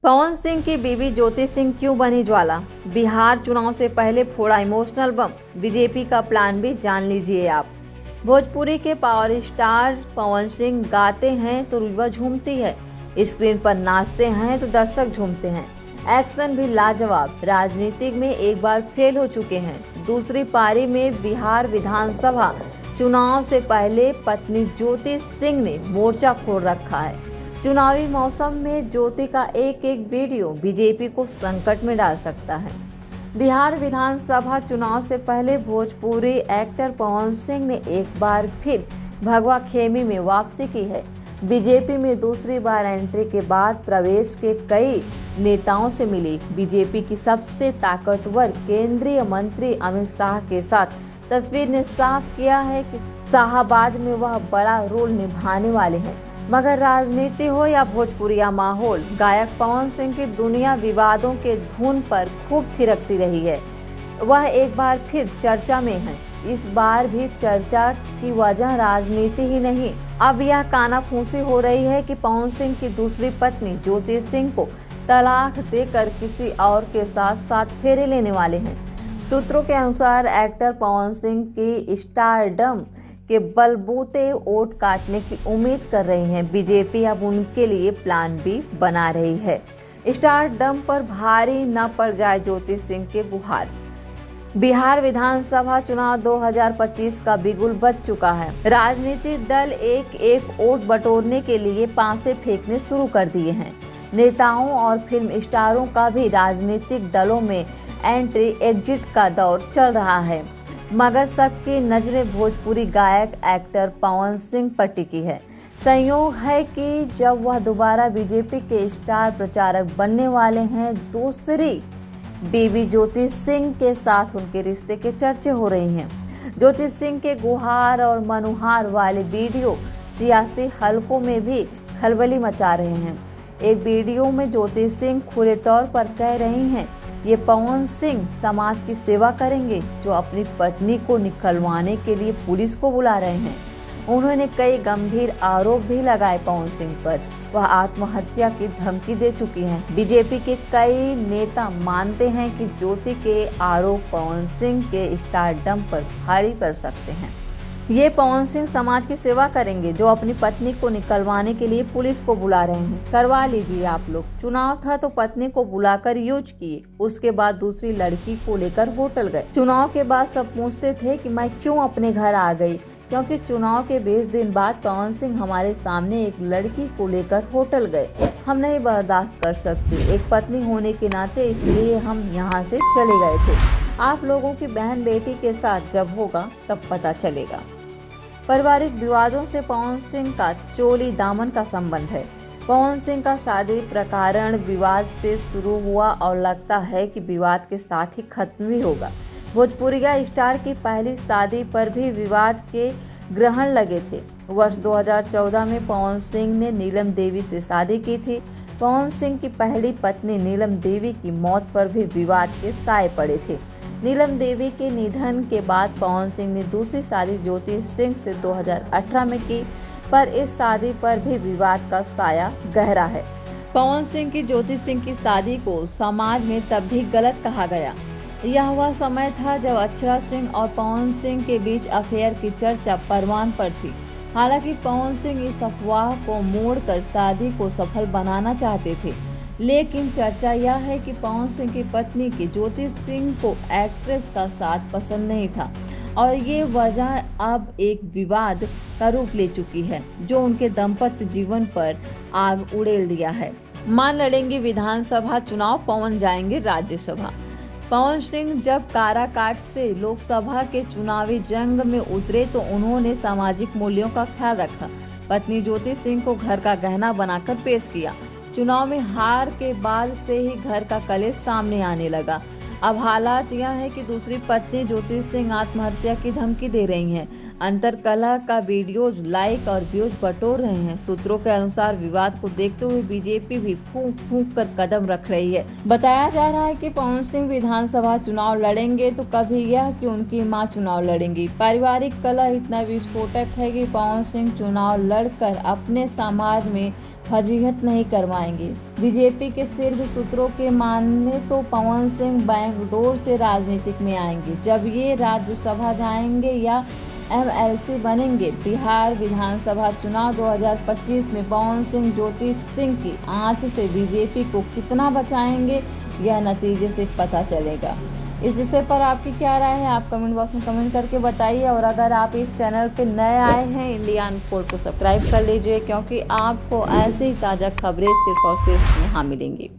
पवन सिंह की बीवी ज्योति सिंह क्यों बनी ज्वाला? बिहार चुनाव से पहले फोड़ा इमोशनल बम। बीजेपी का प्लान भी जान लीजिए आप। भोजपुरी के पावर स्टार पवन सिंह गाते हैं तो युवा झूमती है, स्क्रीन पर नाचते हैं तो दर्शक झूमते हैं। एक्शन भी लाजवाब। राजनीति में एक बार फेल हो चुके हैं, दूसरी पारी में बिहार विधानसभा चुनाव से पहले पत्नी ज्योति सिंह ने मोर्चा खोल रखा है। चुनावी मौसम में ज्योति का एक एक वीडियो बीजेपी को संकट में डाल सकता है। बिहार विधानसभा चुनाव से पहले भोजपुरी एक्टर पवन सिंह ने एक बार फिर भगवा खेमी में वापसी की है। बीजेपी में दूसरी बार एंट्री के बाद प्रदेश के कई नेताओं से मिली बीजेपी की सबसे ताकतवर केंद्रीय मंत्री अमित शाह के साथ तस्वीर ने साफ किया है कि शाहबाद में वह बड़ा रोल निभाने वाले हैं। मगर राजनीति हो या भोजपुरिया माहौल, गायक पवन सिंह की दुनिया विवादों के धुन पर खूब थिरकती रही है। वह एक बार फिर चर्चा में है। इस बार भी चर्चा की वजह राजनीति ही नहीं, अब यह कानाफूसी हो रही है कि पवन सिंह की दूसरी पत्नी ज्योति सिंह को तलाक देकर किसी और के साथ 7 फेरे लेने वाले हैं। सूत्रों के अनुसार एक्टर पवन सिंह की स्टारडम के बलबूते वोट काटने की उम्मीद कर रही है। बीजेपी अब उनके लिए प्लान भी बना रही है। स्टारडम पर भारी न पड़ जाए ज्योति सिंह के गुहार। बिहार विधानसभा चुनाव 2025 का बिगुल बज चुका है। राजनीतिक दल एक एक वोट बटोरने के लिए पांसे फेंकने शुरू कर दिए हैं। नेताओं और फिल्म स्टारों का भी राजनीतिक दलों में एंट्री एग्जिट का दौर चल रहा है, मगर सबकी नजरें भोजपुरी गायक एक्टर पवन सिंह पर टिकी है। संयोग है कि जब वह दोबारा बीजेपी के स्टार प्रचारक बनने वाले हैं, दूसरी बीवी ज्योति सिंह के साथ उनके रिश्ते के चर्चे हो रही हैं। ज्योति सिंह के गुहार और मनुहार वाले वीडियो सियासी हलकों में भी खलबली मचा रहे हैं। एक वीडियो में ज्योति सिंह खुले तौर पर कह रही हैं, ये पवन सिंह समाज की सेवा करेंगे जो अपनी पत्नी को निकलवाने के लिए पुलिस को बुला रहे हैं। उन्होंने कई गंभीर आरोप भी लगाए पवन सिंह पर। वह आत्महत्या की धमकी दे चुकी हैं। बीजेपी के कई नेता मानते हैं कि ज्योति के आरोप पवन सिंह के स्टारडम पर भारी पड़ सकते हैं। ये पवन सिंह समाज की सेवा करेंगे जो अपनी पत्नी को निकलवाने के लिए पुलिस को बुला रहे हैं। करवा लीजिए आप लोग। चुनाव था तो पत्नी को बुलाकर यूज किए, उसके बाद दूसरी लड़की को लेकर होटल गए। चुनाव के बाद सब पूछते थे कि मैं क्यों अपने घर आ गई, क्योंकि चुनाव के 20 दिन बाद पवन सिंह हमारे सामने एक लड़की को लेकर होटल गए। हम नहीं बर्दाश्त कर सकते, एक पत्नी होने के नाते, इसलिए हम यहाँ से चले गए थे। आप लोगों की बहन बेटी के साथ जब होगा तब पता चलेगा। पारिवारिक विवादों से पवन सिंह का चोली दामन का संबंध है। पवन सिंह का शादी प्रकरण विवाद से शुरू हुआ और लगता है कि विवाद के साथ ही खत्म भी होगा। भोजपुरिया स्टार की पहली शादी पर भी विवाद के ग्रहण लगे थे। वर्ष 2014 में पवन सिंह ने नीलम देवी से शादी की थी। पवन सिंह की पहली पत्नी नीलम देवी की मौत पर भी विवाद के साए पड़े थे। नीलम देवी के निधन के बाद पवन सिंह ने दूसरी शादी ज्योति सिंह से 2018 में की, पर इस शादी पर भी विवाद का साया गहरा है। पवन सिंह की ज्योति सिंह की शादी को समाज में तब भी गलत कहा गया। यह वह समय था जब अक्षरा सिंह और पवन सिंह के बीच अफेयर की चर्चा परवान पर थी। हालांकि पवन सिंह इस अफवाह को मोड़कर शादी को सफल बनाना चाहते थे, लेकिन चर्चा यह है कि पवन सिंह की पत्नी की ज्योति सिंह को एक्ट्रेस का साथ पसंद नहीं था और ये वजह अब एक विवाद का रूप ले चुकी है जो उनके दाम्पत्य जीवन पर आग उड़ेल दिया है। मां लड़ेंगे विधानसभा चुनाव, पवन जाएंगे राज्यसभा। पवन सिंह जब काराकाट से लोकसभा के चुनावी जंग में उतरे तो उन्होंने सामाजिक मूल्यों का ख्याल रखा। पत्नी ज्योति सिंह को घर का गहना बनाकर पेश किया। चुनाव में हार के बाद से ही घर का कलेश सामने आने लगा। अब हालात यह है कि दूसरी पत्नी ज्योति सिंह आत्महत्या की धमकी दे रही हैं। अंतरकलह का वीडियोज लाइक और व्यूज बटोर रहे हैं। सूत्रों के अनुसार विवाद को देखते हुए बीजेपी भी फूंक फूंक कर कदम रख रही है। बताया जा रहा है कि पवन सिंह विधानसभा चुनाव लड़ेंगे तो कभी यह कि उनकी मां चुनाव लड़ेंगी। पारिवारिक कलह इतना विस्फोटक है कि पवन सिंह चुनाव लड़कर अपने समाज में फजीहत नहीं करवाएंगे। बीजेपी के शीर्ष सूत्रों के माने तो पवन सिंह बैकडोर से राजनीतिक में आएंगे। जब ये राज्यसभा जाएंगे या एमएलसी बनेंगे। बिहार विधानसभा चुनाव 2025 में पवन सिंह ज्योति सिंह की आंच से बीजेपी को कितना बचाएंगे यह नतीजे से पता चलेगा। इस विषय पर आपकी क्या राय है, आप कमेंट बॉक्स में कमेंट करके बताइए। और अगर आप इस चैनल पे नए आए हैं, इंडिया अनफोल्ड को सब्सक्राइब कर लीजिए, क्योंकि आपको ऐसे ही ताज़ा खबरें सिर्फ और सिर्फ यहाँ मिलेंगी।